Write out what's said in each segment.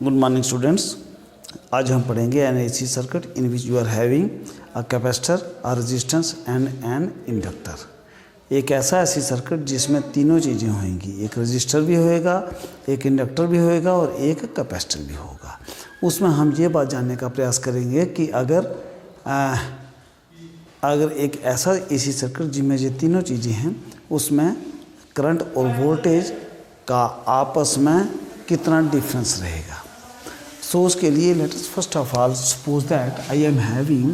Good morning students. आज हम पढ़ेंगे an AC circuit in which you are having a capacitor, a resistance and an inductor. एक ऐसा ऐसी सर्किट जिसमें तीनों चीज़ें होंगी, एक रजिस्टर भी होएगा, एक इंडक्टर भी होएगा और एक कैपेसिटर भी होगा। उसमें हम ये बात जानने का प्रयास करेंगे कि अगर एक ऐसा एसी सर्किट जिसमें ये तीनों चीज़ें हैं, उसमें करंट और वोल्टेज का आपस में कितना डिफरेंस रहेगा। सो उसके लिए let us first of all suppose that I am having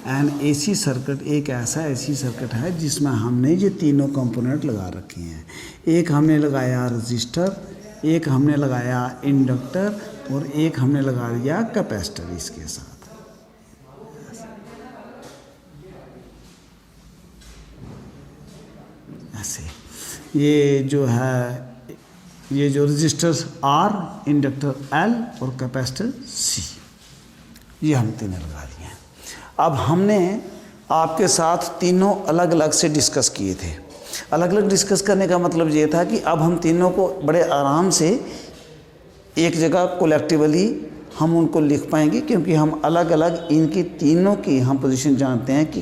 an AC circuit. एक ऐसा एसी सर्किट है जिसमें हमने ये तीनों कंपोनेंट लगा रखे हैं। एक हमने लगाया रजिस्टर, एक हमने लगाया इंडक्टर और एक हमने लगा दिया कैपेसिटर इसके साथ। ऐसे ये जो है, ये जो रजिस्टर्स R, इंडक्टर L और कैपेसिटर C, ये हम तीनों लगा दिए हैं। अब हमने आपके साथ तीनों अलग अलग से डिस्कस किए थे। अलग अलग डिस्कस करने का मतलब ये था कि अब हम तीनों को बड़े आराम से एक जगह कोलेक्टिवली हम उनको लिख पाएंगे, क्योंकि हम अलग अलग इनकी तीनों की हम पोजीशन जानते हैं कि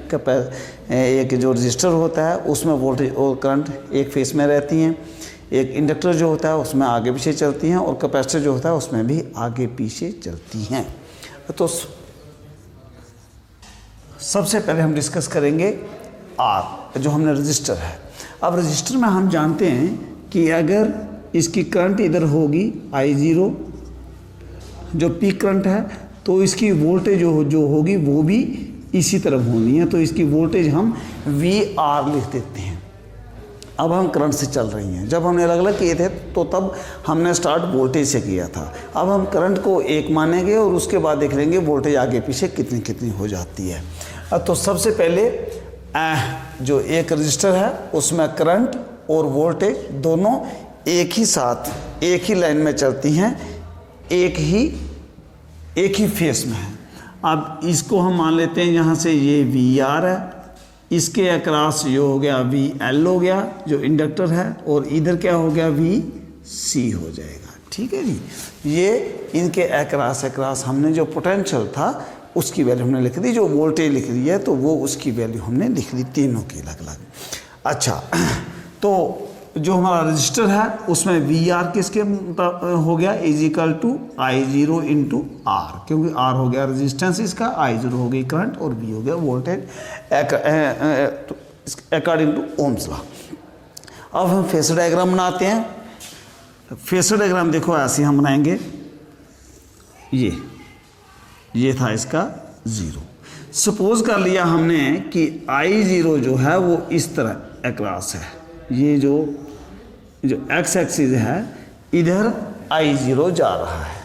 एक जो रजिस्टर होता है उसमें वोल्टेज और करंट एक फेस में रहती हैं, एक इंडक्टर जो होता है उसमें आगे पीछे चलती हैं और कैपेसिटर जो होता है उसमें भी आगे पीछे चलती हैं। तो सबसे पहले हम डिस्कस करेंगे R, जो हमने रजिस्टर है। अब रजिस्टर में हम जानते हैं कि अगर इसकी करंट इधर होगी I0, जो पीक करंट है, तो इसकी वोल्टेज जो होगी वो भी इसी तरफ होनी है, तो इसकी वोल्टेज हम VR लिख देते हैं। अब हम करंट से चल रही हैं। जब हमने अलग अलग किए थे तो तब हमने स्टार्ट वोल्टेज से किया था। अब हम करंट को एक मानेंगे और उसके बाद देख लेंगे वोल्टेज आगे पीछे कितनी कितनी हो जाती है। तो सबसे पहले जो एक रजिस्टर है उसमें करंट और वोल्टेज दोनों एक ही साथ एक ही लाइन में चलती हैं, एक ही फेस में है। अब इसको हम मान लेते हैं यहाँ से ये VR है, इसके अक्रॉस ये हो गया VL हो गया जो इंडक्टर है, और इधर क्या हो गया VC हो जाएगा। ठीक है जी। ये इनके अक्रॉस हमने जो पोटेंशियल था उसकी वैल्यू हमने लिख दी, जो वोल्टेज लिख दी है तो वो उसकी वैल्यू हमने लिख दी तीनों की अलग अलग। अच्छा, तो जो हमारा रजिस्टर है उसमें VR किसके हो गया = I0 × R, क्योंकि R हो गया रेजिस्टेंस इसका, I0 हो गई करंट और V हो गया voltage according to Ohm's law. अब हम फेसर डायग्राम बनाते हैं। फेसर डायग्राम देखो ऐसे हम बनाएंगे। ये था इसका 0। सपोज कर लिया हमने कि I0 जो है वो इस तरह अक्रॉस है, ये जो x एक्सिस है इधर I0 जा रहा है।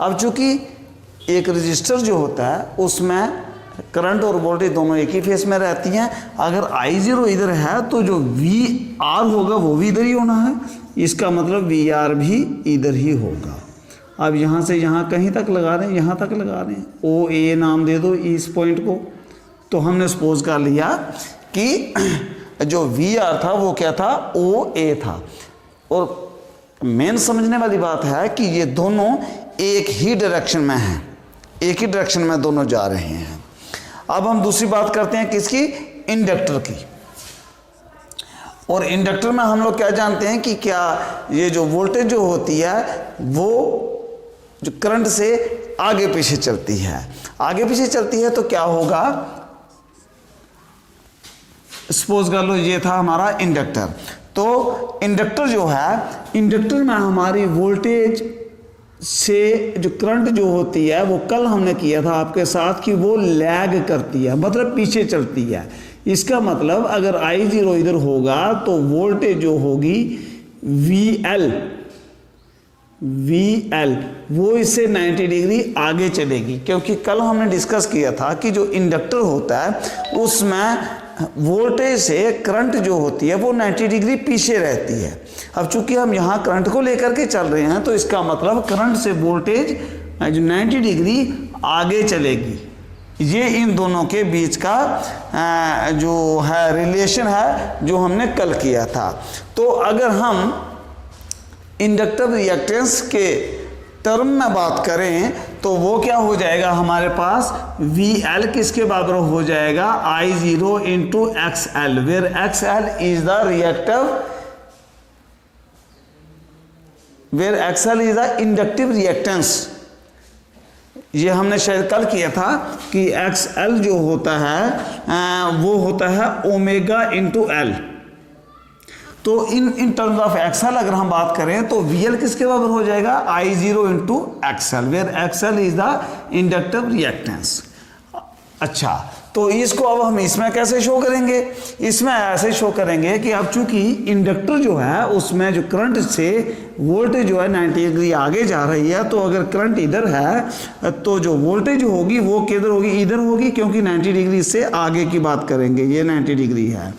अब चूंकि एक रजिस्टर जो होता है उसमें करंट और वोल्टेज दोनों एक ही फेस में रहती हैं। अगर I0 इधर है तो जो VR होगा वो भी इधर ही होना है, इसका मतलब VR भी इधर ही होगा। अब यहाँ से यहाँ कहीं तक लगा रहे हैं, यहाँ तक लगा रहे हैं, OA नाम दे दो इस पॉइंट को। तो हमने सपोज कर लिया कि जो VR था वो क्या था, OA था। और मेन समझने वाली बात है कि ये दोनों एक ही डायरेक्शन में हैं, एक ही डायरेक्शन में दोनों जा रहे हैं। अब हम दूसरी बात करते हैं किसकी, इंडक्टर की। और इंडक्टर में हम लोग क्या जानते हैं कि क्या ये जो वोल्टेज जो होती है वो जो करंट से आगे पीछे चलती है। आगे पीछे चलती है तो क्या होगा, सपोज कर लो ये था हमारा इंडक्टर। तो इंडक्टर जो है, इंडक्टर में हमारी वोल्टेज से जो करंट जो होती है वो कल हमने किया था आपके साथ कि वो लैग करती है, मतलब पीछे चलती है। इसका मतलब अगर I0 इधर होगा तो वोल्टेज जो होगी VL वो इससे 90 डिग्री आगे चलेगी, क्योंकि कल हमने डिस्कस किया था कि जो इंडक्टर होता है उसमें वोल्टेज से करंट जो होती है वो 90 डिग्री पीछे रहती है। अब चूंकि हम यहाँ करंट को लेकर के चल रहे हैं तो इसका मतलब करंट से वोल्टेज जो 90 डिग्री आगे चलेगी। ये इन दोनों के बीच का जो है रिलेशन है जो हमने कल किया था। तो अगर हम इंडक्टर रिएक्टेंस के टर्म में बात करें तो वो क्या हो जाएगा हमारे पास, वी एल किसके बराबर हो जाएगा, I zero into X L, where X L is the reactive, where X L is the inductive reactance. ये हमने शायद कल किया था कि एक्स एल जो होता है वो होता है ओमेगा इंटू एल। तो इन टर्म्स ऑफ एक्सएल अगर हम बात करें तो वीएल किसके बराबर हो जाएगा, I zero into XL, where XL is the inductive reactance. अच्छा, तो इसको अब हम इसमें कैसे शो करेंगे, इसमें ऐसे शो करेंगे कि अब चूंकि इंडक्टर जो है उसमें जो करंट से वोल्टेज जो है 90 डिग्री आगे जा रही है, तो अगर करंट इधर है तो जो वोल्टेज होगी वो किधर होगी, इधर होगी, क्योंकि 90 डिग्री से आगे की बात करेंगे, ये 90 डिग्री है।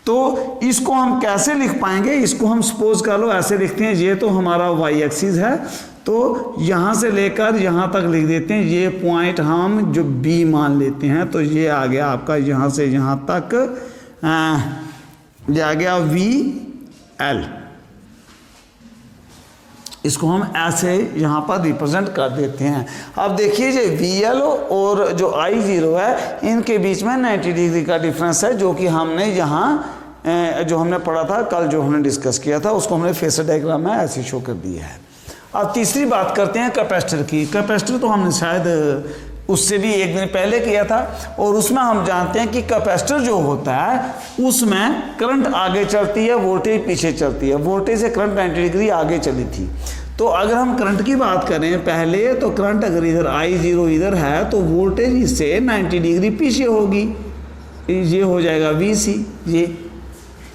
तो इसको हम कैसे लिख पाएंगे, इसको हम सपोज कर लो ऐसे लिखते हैं, ये तो हमारा वाई एक्सिस है, तो यहाँ से लेकर यहाँ तक लिख देते हैं, ये पॉइंट हम जो बी मान लेते हैं, तो ये आ गया आपका यहाँ से यहाँ तक ये आ गया वी एल। इसको हम ऐसे यहाँ पर रिप्रेजेंट कर देते हैं। अब देखिए जो वी एल और जो आई जीरो है इनके बीच में 90 डिग्री का डिफरेंस है, जो कि हमने यहाँ जो हमने पढ़ा था कल, जो हमने डिस्कस किया था, उसको हमने फेसर डायग्राम में ऐसे शो कर दिया है। अब तीसरी बात करते हैं कैपेसिटर की। कैपेसिटर तो हमने शायद उससे भी एक दिन पहले किया था, और उसमें हम जानते हैं कि कैपेसिटर जो होता है उसमें करंट आगे चलती है, वोल्टेज पीछे चलती है। वोल्टेज से करंट 90 डिग्री आगे चली थी। तो अगर हम करंट की बात करें पहले, तो करंट अगर इधर आई जीरो इधर है तो वोल्टेज इससे 90 डिग्री पीछे होगी, ये हो जाएगा वी सी। ये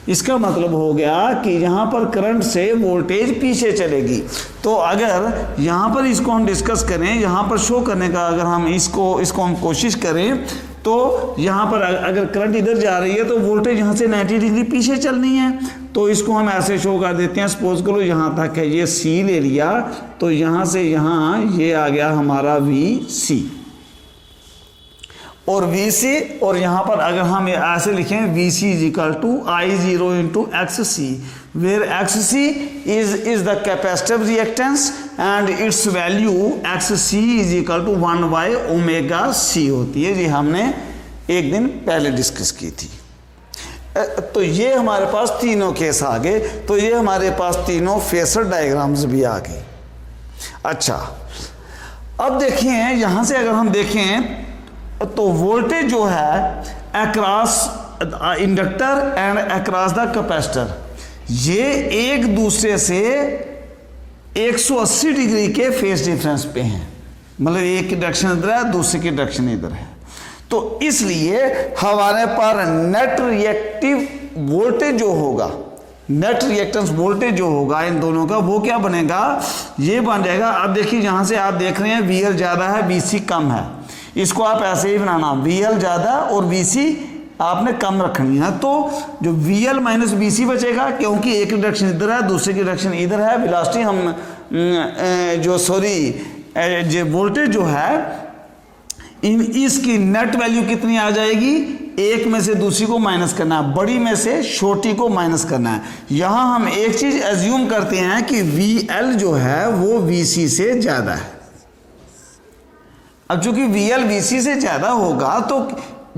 इसका मतलब हो गया कि यहाँ पर करंट से वोल्टेज पीछे चलेगी। तो अगर यहाँ पर इसको हम डिस्कस करें, यहाँ पर शो करने का अगर हम इसको हम कोशिश करें, तो यहाँ पर अगर करंट इधर जा रही है तो वोल्टेज यहाँ से 90 डिग्री पीछे चलनी है। तो इसको हम ऐसे शो कर देते हैं, सपोज करो यहाँ तक है, ये सी ले लिया, तो यहाँ से यहाँ ये आ गया हमारा वी सी और वी सी, और यहाँ पर अगर हम ऐसे लिखें V C is equal to I zero into X C, where X C is the capacitive reactance and its value X C is equal to 1 by omega C होती है। जी हमने एक दिन पहले डिस्कस की थी। तो ये हमारे पास तीनों केस आ गए, तो ये हमारे पास तीनों फेसर डायग्राम्स भी आ गए। अच्छा, अब देखिए यहाँ से अगर हम देखें तो वोल्टेज जो है across inductor and across the capacitor, ये एक दूसरे से 180 डिग्री के फेस डिफरेंस पे हैं। मतलब एक की डायरेक्शन इधर है, दूसरे की डायरेक्शन इधर है। तो इसलिए हमारे पर नेट रिएक्टिव वोल्टेज जो होगा, नेट रिएक्टेंस वोल्टेज जो होगा इन दोनों का, वो क्या बनेगा, ये बन जाएगा। अब देखिए यहाँ से आप देख रहे हैं वी एल ज़्यादा है, वी सी कम है। इसको आप ऐसे ही बनाना, वी एल ज़्यादा और वी सी आपने कम रखनी है। तो जो वी एल माइनस वी सी बचेगा, क्योंकि एक की डायरेक्शन इधर है, दूसरे की डायरेक्शन इधर है। वेलोसिटी हम जो वोल्टेज जो है इसकी नेट वैल्यू कितनी आ जाएगी, एक में से दूसरी को माइनस करना है, बड़ी में से छोटी को माइनस करना है। यहाँ हम एक चीज़ एज्यूम करते हैं कि वी एल जो है वो वी सी से ज़्यादा है। अब चूंकि वी एल वी सी से ज़्यादा होगा तो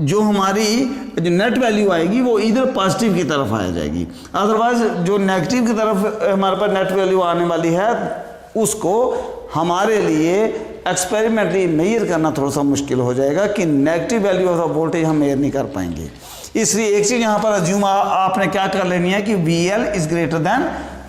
जो हमारी जो नेट वैल्यू आएगी वो इधर पॉजिटिव की तरफ आ जाएगी। अदरवाइज जो नेगेटिव की तरफ हमारे पास नेट वैल्यू आने वाली है उसको हमारे लिए एक्सपेरिमेंटली मेजर करना थोड़ा सा मुश्किल हो जाएगा कि नेगेटिव वैल्यू ऑफ वोल्टेज हम मेजर नहीं कर पाएंगे। इसलिए एक चीज़ यहाँ पर अज्यूम आपने क्या कर लेनी है कि V L is greater than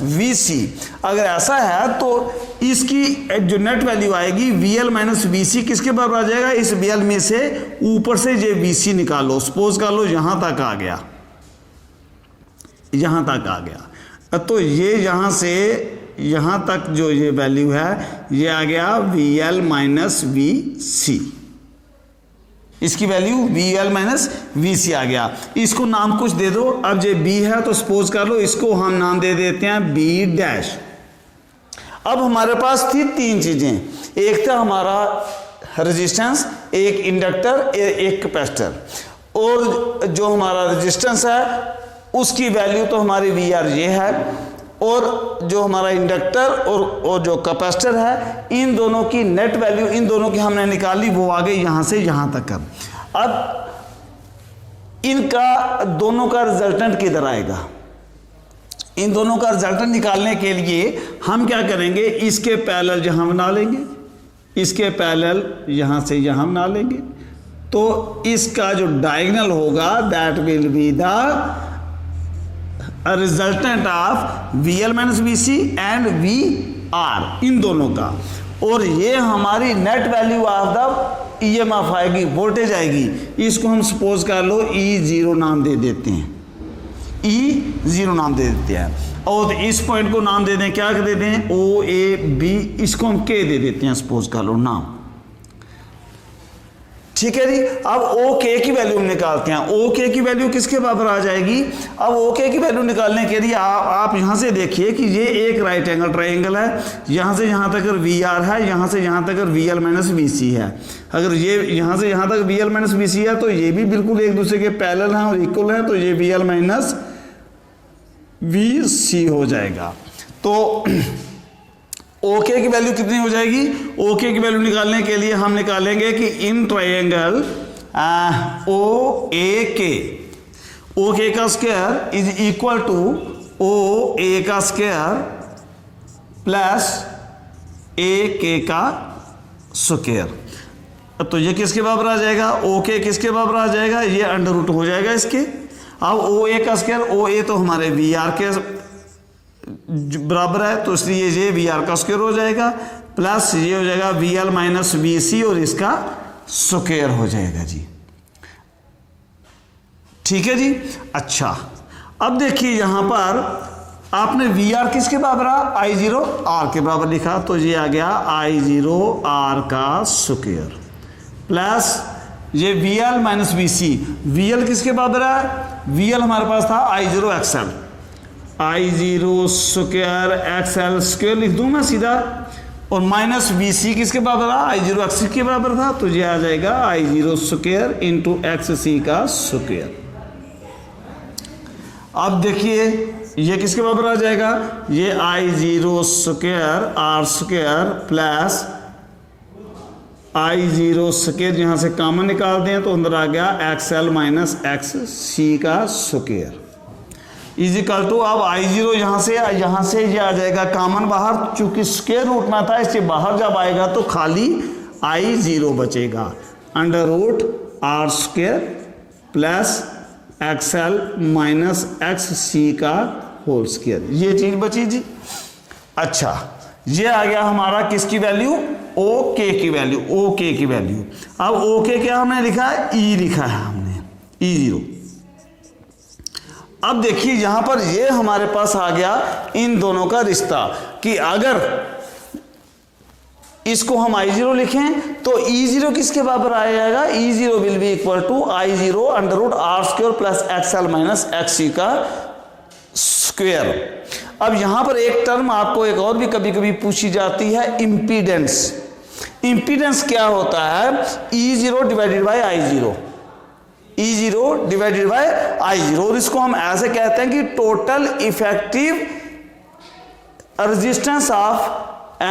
V C. अगर ऐसा है तो इसकी जो नेट वैल्यू आएगी V L minus V C किसके बराबर आ जाएगा, इस वी एल में से ऊपर से ये वी सी निकालो, सपोज कर लो यहाँ तक आ गया, यहाँ तक आ गया, तो ये यहाँ से यहाँ तक जो ये वैल्यू है ये आ गया V L minus V C. इसकी value V L minus V C आ गया। इसको नाम कुछ दे दो। अब ये बी है तो सपोज कर लो इसको हम नाम दे देते हैं बी डैश। अब हमारे पास थी तीन चीज़ें, एक था हमारा रेजिस्टेंस, एक इंडक्टर, एक कैपेसिटर। और जो हमारा रेजिस्टेंस है उसकी वैल्यू तो हमारी वी आर ये है, और जो हमारा इंडक्टर और जो कैपेसिटर है, इन दोनों की नेट वैल्यू, इन दोनों की हमने निकाली, वो आ गई यहाँ से यहाँ तक। अब इनका दोनों का रिजल्टेंट किधर आएगा? इन दोनों का रिजल्टेंट निकालने के लिए हम क्या करेंगे, इसके पैरेलल यहाँ बना लेंगे, इसके पैरेलल यहाँ से यहाँ बना लेंगे, तो इसका जो डायगोनल होगा that will be the resultant of VL minus VC and VR, इन दोनों का। और ये हमारी net value of the EMF आएगी, वोल्टेज आएगी। इसको हम सपोज कर लो E0 नाम दे देते हैं, E0 नाम दे देते हैं। और इस पॉइंट को नाम दे दें, क्या दे दें, OAB, इसको हम K दे देते हैं, सपोज कर लो नाम। ठीक है जी। अब OK की वैल्यू हम निकालते हैं। OK की वैल्यू किसके बराबर आ जाएगी? अब OK की वैल्यू निकालने के लिए आप यहां से देखिए कि ये एक राइट एंगल ट्रायंगल है, यहां से यहां तक VR है, यहां से यहां तक VL माइनस VC है। अगर ये यहां से यहां तक VL माइनस VC है तो ये भी बिल्कुल एक दूसरे के पैरेलल हैं और इक्वल हैं, तो ये VL माइनस VC हो जाएगा। तो OK की वैल्यू कितनी हो जाएगी? OK की वैल्यू निकालने के लिए हम निकालेंगे कि इन ट्रायंगल OK का square is equal to OA का स्क्वायर प्लस AK का स्क्वायर। तो ये किसके बराबर आ जाएगा? OK किसके बराबर आ जाएगा? ये अंडर रूट हो जाएगा इसके। अब OA का स्क्वायर, OA तो हमारे VR के बराबर है, तो इसलिए ये VR का स्क्वायर हो जाएगा, प्लस ये हो जाएगा VL माइनस VC और इसका स्क्वायर हो जाएगा जी। ठीक है जी। अच्छा, अब देखिए यहां पर आपने VR किसके बराबर I0 R के बराबर लिखा, तो ये आ गया I0 R का स्क्वायर प्लस ये VL माइनस VC। VL किसके बराबर है? VL हमारे पास था I0 XL, I0 square XL square लिख दूं मैं सीधा, और माइनस VC किसके बराबर था? I0 XC के बराबर था, तो ये आ जाएगा I0 स्क्वायर इंटू XC का स्क्वायर। अब देखिए ये किसके बराबर आ जाएगा? ये I0 square R square plus I0 square, यहां से कॉमन निकाल दें तो अंदर आ गया XL माइनस XC का स्क्वायर इज इक्वल टू, अब I0 यहां से ये आ जाएगा कॉमन बाहर, चूंकि स्क्वायर रूट में था इससे बाहर जब आएगा तो खाली I0 बचेगा, under root R square plus XL minus XC का होल स्क्वायर, ये चीज बची जी। अच्छा, ये आ गया हमारा किसकी वैल्यू? OK की वैल्यू, OK की वैल्यू। अब OK क्या हमने लिखा है? E लिखा है हमने, E0। अब देखिए यहां पर ये हमारे पास आ गया इन दोनों का रिश्ता कि अगर इसको हम I0 लिखें तो E0 किसके बराबर आ जाएगा? E0 will be equal to I0 under root R square plus XL minus XC का स्क्वायर। अब यहां पर एक टर्म आपको एक और भी कभी कभी पूछी जाती है, इंपीडेंस। इंपीडेंस क्या होता है? E0 divided by I0, E0 divided by I0, और इसको हम ऐसे कहते हैं कि total effective resistance of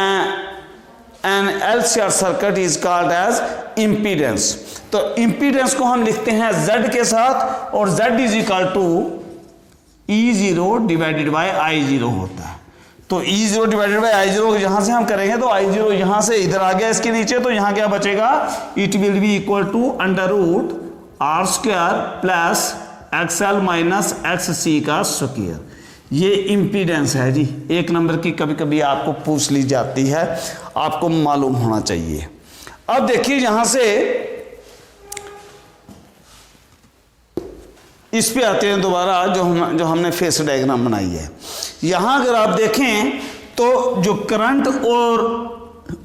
an LCR circuit is called as impedance. तो इंपीडेंस को हम लिखते हैं Z के साथ, और Z is equal to E0 divided by I0 होता है। तो E0 डिवाइडेड बाय I0 यहां से हम करेंगे तो I0 यहां से इधर आ गया इसके नीचे, तो यहां क्या बचेगा? It will be equal to under root R square plus XL minus XC का स्क्वायर। ये इंपीडेंस है जी, एक नंबर की कभी कभी आपको पूछ ली जाती है, आपको मालूम होना चाहिए। अब देखिए यहां से इस पे आते हैं दोबारा, जो हमने फेस डायग्राम बनाई है। यहां अगर आप देखें तो जो करंट और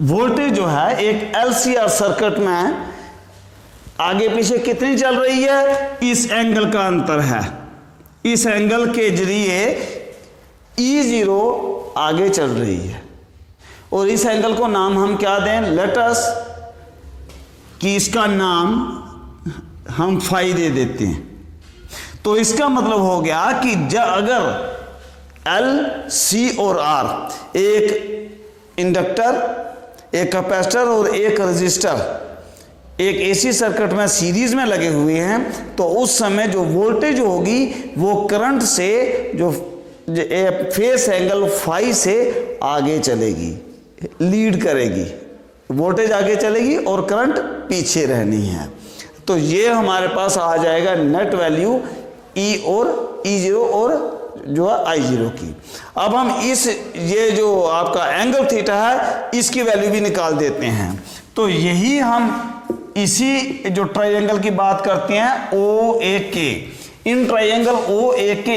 वोल्टेज जो है एक LCR सर्किट में आगे पीछे कितनी चल रही है? इस एंगल का अंतर है, इस एंगल के जरिए E0 आगे चल रही है, और इस एंगल को नाम हम क्या दें? लेट अस कि इसका नाम हम फाई दे देते हैं। तो इसका मतलब हो गया कि अगर एल, सी और आर, एक इंडक्टर, एक कैपेसिटर और एक रजिस्टर एक एसी सर्किट में सीरीज में लगे हुए हैं, तो उस समय जो वोल्टेज होगी वो करंट से जो फेस एंगल फाई से आगे चलेगी, लीड करेगी, वोल्टेज आगे चलेगी और करंट पीछे रहनी है। तो ये हमारे पास आ जाएगा नेट वैल्यू ई और E0 और जो है I0 की। अब हम इस ये जो आपका एंगल थीटा है इसकी वैल्यू भी निकाल देते हैं। तो यही हम इसी जो ट्रायंगल की बात करते हैं OAK, इन ट्रायंगल OAK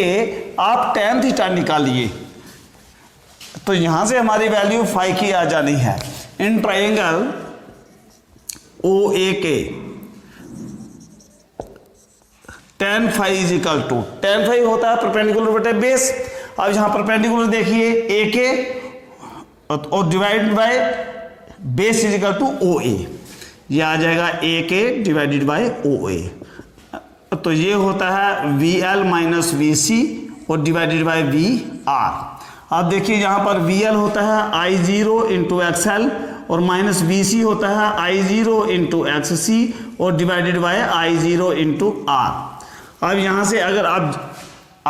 आप tan थीटा निकालिए तो यहां से हमारी वैल्यू फाई की आ जानी है। In triangle OAK tan phi is equal to, tan phi होता है परपेंडिकुलर बटे बेस। अब यहां परपेंडिकुलर देखिए AK और divide by base is equal to OA, ये आ जाएगा AK डिवाइडेड बाय OA। तो ये होता है VL माइनस VC और डिवाइडेड बाय VR। अब देखिए यहां पर VL होता है I0 इंटू XL और माइनस VC होता है I0 इंटू XC और divided by I0 into R। अब यहां से अगर आप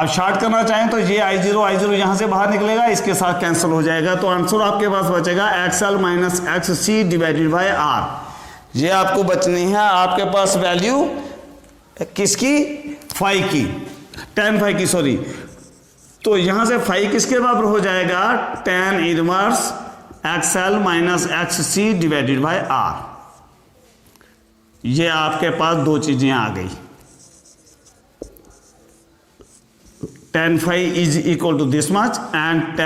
शार्ट करना चाहें तो ये I0 यहां से बाहर निकलेगा, इसके साथ कैंसिल हो जाएगा, तो आंसर आपके पास बचेगा XL minus XC divided by R। ये आपको बचनी है आपके पास वैल्यू किसकी, फाई की, tan फाई की, सॉरी। तो यहां से फाई किसके बराबर हो जाएगा, tan inverse XL minus XC divided by R। ये आपके पास दो चीजें आ गई, tan phi is equal to this much and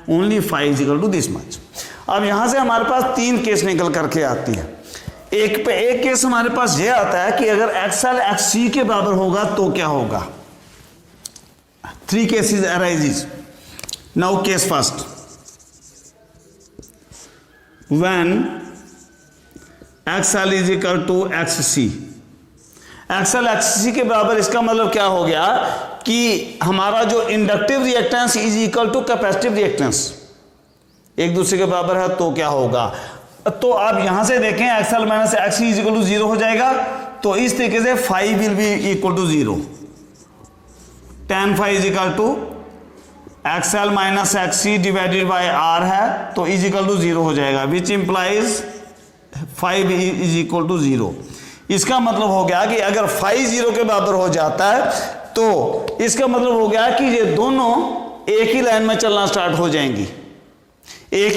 only phi is equal to this much। अब यहां से हमारे पास तीन केस निकल करके आती है। एक केस हमारे पास ये आता है कि अगर XL XC के बराबर होगा तो क्या होगा। 3 cases arises। Now case first, when XL is equal to XC, XL XC के बराबर, इसका मतलब क्या हो गया कि हमारा जो inductive reactance is equal to capacitive reactance एक दूसरे के बराबर है तो क्या होगा। तो आप यहां से देखें XL minus XC is equal to 0 हो जाएगा, तो इस तरीके से phi will be equal to 0, tan phi is equal to XL minus XC divided by R है तो इज इक्वल टू 0 हो जाएगा, which implies phi is equal to 0। इसका मतलब हो गया कि अगर फाई 0 के बराबर हो जाता है तो इसका मतलब हो गया कि ये दोनों एक ही लाइन में चलना स्टार्ट हो जाएंगी, एक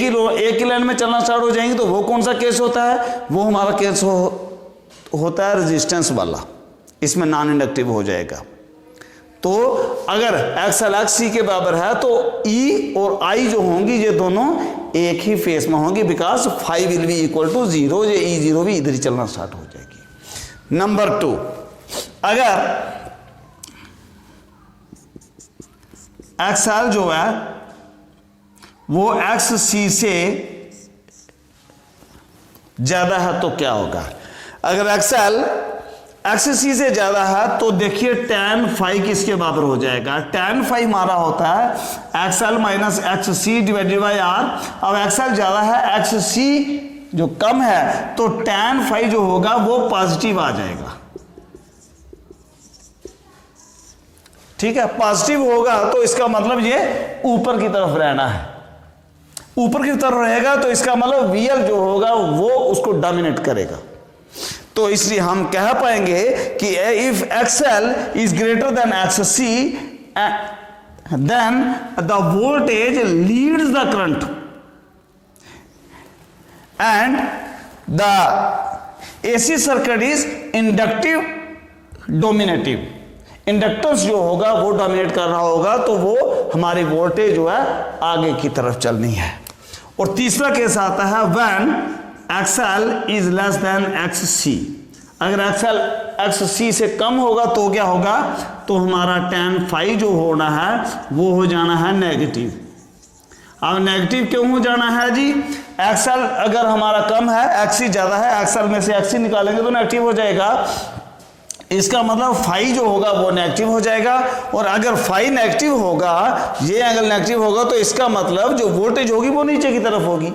ही लाइन में चलना स्टार्ट हो जाएंगी। तो वो कौन सा केस होता है, वो हमारा केस होता है रेजिस्टेंस वाला, इसमें नॉन इंडक्टिव हो जाएगा। तो अगर XL XC के बराबर है तो E और I जो होंगी ये दोनों एक ही फेस में होंगी, because phi will be equal to 0, ये E0 भी इधर ही चलना स्टार्ट हो जाएगी। नंबर 2, अगर XL जो है वो XC से ज्यादा है तो क्या होगा। अगर XL XC से ज्यादा है तो देखिए tan फाई किसके बराबर हो जाएगा। tan फाई हमारा होता है XL minus XC divided by R। अब XL ज्यादा है, XC जो कम है, तो tan फाई जो होगा वो पॉजिटिव आ जाएगा। ठीक है, पॉजिटिव होगा तो इसका मतलब ये ऊपर की तरफ रहना है, ऊपर की तरफ रहेगा तो इसका मतलब VL जो होगा वो उसको डोमिनेट करेगा। तो इसलिए हम कह पाएंगे कि if XL is greater than XC then the voltage leads the current and the AC circuit is inductive dominative. Inductance जो होगा वो डोमिनेट कर रहा होगा तो वो हमारी वोल्टेज जो है आगे की तरफ चलनी है। और तीसरा केस आता है when XL is less than XC। अगर XL XC से कम होगा तो क्या होगा, तो हमारा tan फाई जो होना है वो हो जाना है नेगेटिव। अब नेगेटिव क्यों हो जाना है जी, XL अगर हमारा कम है, XC ज्यादा है, XL में से XC निकालेंगे तो नेगेटिव हो जाएगा। इसका मतलब फाई जो होगा वो नेगेटिव हो जाएगा, और अगर फाई नेगेटिव होगा, ये एंगल नेगेटिव होगा, तो इसका मतलब जो वोल्टेज होगी वो नीचे की तरफ होगी।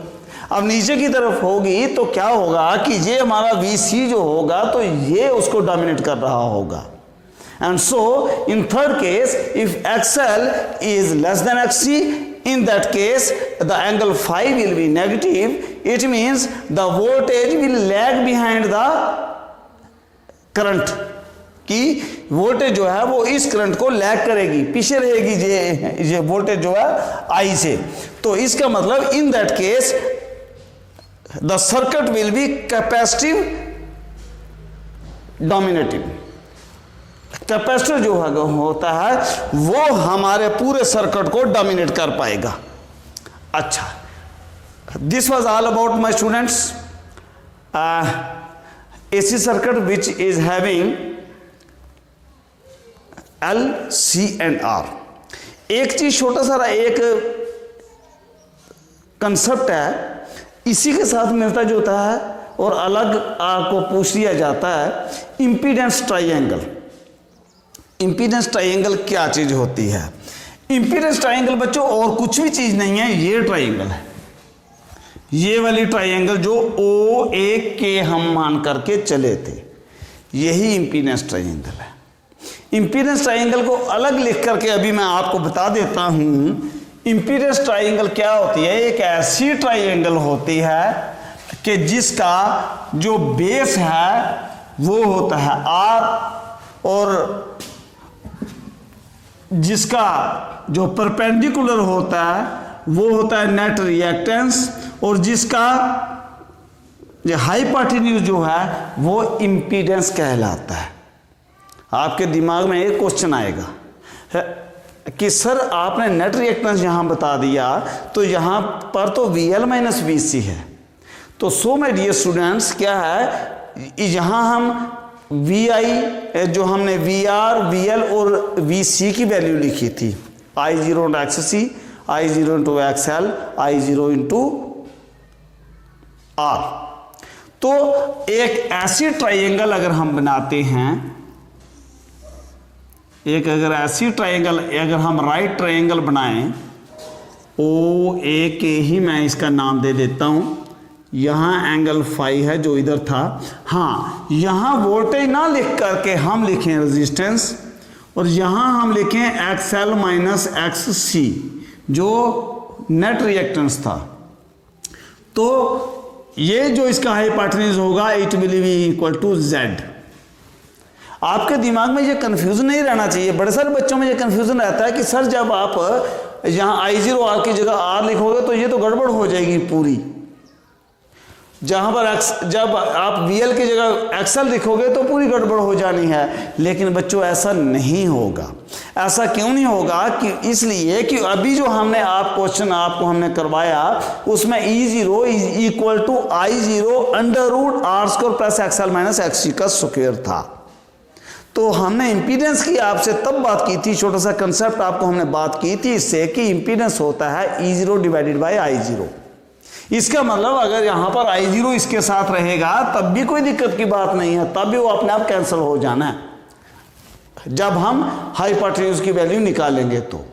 अब नीचे की तरफ होगी तो क्या होगा कि ये हमारा VC जो होगा तो ये उसको डोमिनेट कर रहा होगा। And so in third case, if XL is less than XC, in that case the angle phi will be negative. It means the voltage will lag behind the current, कि voltage जो है वो इस current को lag करेगी, पीछे रहेगी ये वोल्टेज जो है I से। तो इसका मतलब in that case the circuit will be capacitive dominative. Capacitor जो होता है वो हमारे पूरे सर्किट को डोमिनेट कर पाएगा। अच्छा, this was all about my students AC circuit which is having L, C and R। एक चीज छोटा सा एक कंसेप्ट है, इसी के साथ मिलता जुलता है और अलग आपको पूछ लिया जाता है, इंपीडेंस ट्राइंगल। इंपीडेंस ट्राइंगल क्या चीज होती है? इंपीडेंस ट्राइंगल बच्चों और कुछ भी चीज नहीं है, ये ट्राइंगल है, ये वाली ट्राइंगल जो OAK हम मान करके चले थे, यही इंपीडेंस ट्राइंगल है। इंपीडेंस ट्राइंगल को अलग लिख करके अभी मैं आपको बता देता हूं। इंपीडेंस ट्राइंगल क्या होती है? एक ऐसी ट्राइंगल होती है कि जिसका जो बेस है वो होता है R, और जिसका जो परपेंडिकुलर होता है वो होता है नेट रिएक्टेंस, और जिसका जो हाइपोटेन्यूज जो है वो इंपीडेंस कहलाता है। आपके दिमाग में एक क्वेश्चन आएगा कि सर आपने नेट रिएक्टेंस यहां बता दिया, तो यहां पर तो VL माइनस VC है, तो सो माय डियर स्टूडेंट्स क्या है, यहां हम VI जो हमने VR, VL और VC की वैल्यू लिखी थी, I0 into XC, I0 into XL, I0 into R। तो एक ऐसी ट्राइंगल अगर हम बनाते हैं, एक अगर ऐसी ट्राइंगल अगर हम राइट ट्राइंगल बनाएं, OAK ही मैं इसका नाम दे देता हूं, यहां एंगल फाई है जो इधर था, हाँ यहां वोल्टेज ना लिख करके हम लिखें रेजिस्टेंस, और यहां हम लिखें XL माइनस XC जो नेट रिएक्टेंस था। तो ये जो इसका हाइपोटेन्यूज होगा it will be equal to Z। आपके दिमाग में ये कंफ्यूजन नहीं रहना चाहिए। बड़े सारे बच्चों में ये कंफ्यूजन रहता है कि सर जब आप यहाँ I0 R की जगह R लिखोगे तो ये तो गड़बड़ हो जाएगी पूरी, जहां पर जब आप VL की जगह XL लिखोगे तो पूरी गड़बड़ हो जानी है। लेकिन बच्चों ऐसा नहीं होगा। ऐसा क्यों नहीं होगा? कि इसलिए कि अभी जो हमने क्वेश्चन आपको हमने करवाया उसमें E0 is equal to I0 under root R square plus XL minus XC का स्क्वायर था। तो हमने इंपीडेंस की आपसे तब बात की थी, छोटा सा कंसेप्ट आपको हमने बात की थी इससे, कि इंपीडेंस होता है E0 डिवाइडेड बाय I0। इसका मतलब अगर यहां पर I0 इसके साथ रहेगा तब भी कोई दिक्कत की बात नहीं है, तब भी वो अपने आप कैंसिल हो जाना है जब हम हाइपोटेन्यूज की वैल्यू निकालेंगे तो।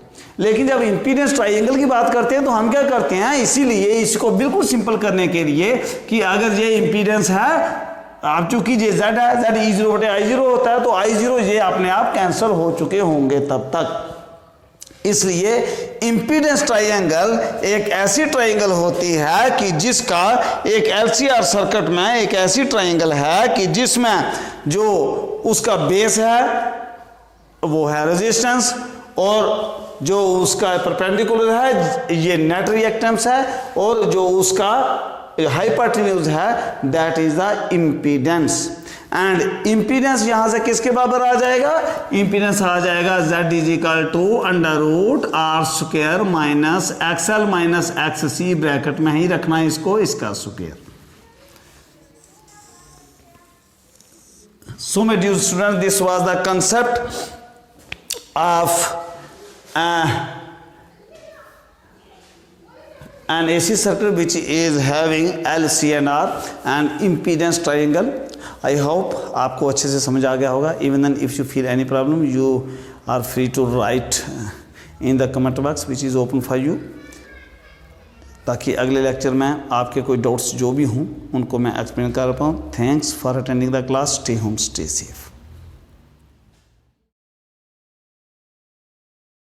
लेकिन जब इंपीडेंस ट्राइंगल की बात करते हैं तो हम क्या करते हैं, इसीलिए इसको बिल्कुल सिंपल करने के लिए कि अगर ये इंपीडेंस है, आप चूंकि ये Z है, Z E0 बटे I0 होता है, तो I0 ये अपने आप कैंसिल हो चुके होंगे तब तक। इसलिए इंपीडेंस ट्राइंगल एक ऐसी ट्राइंगल होती है कि जिसका एक LCR सर्किट में एक ऐसी ट्राइंगल है कि जिसमें जो उसका बेस है वो है रेजिस्टेंस, और जो उसका परपेंडिकुलर है ये नेट रिएक्टेंस है, और जो उसका हाइपोटेन्यूज है that is the impedance. And impedance यहां से किसके बराबर आ जाएगा? इंपीडेंस आ जाएगा Z is equal to under root R square minus XL minus XC, bracket में ही रखना है इसको, इसका square. So my dear student, this was the concept of an AC circuit which is having L, C and R and impedance triangle। I hope आपको अच्छे से समझ आ गया होगा. Even then if you feel any problem you are free to write in the comment box which is open for you, ताकि अगले lecture में आपके कोई डाउट्स जो भी हों उनको मैं एक्सप्लेन कर पाऊँ. Thanks for attending the class. Stay home, stay safe.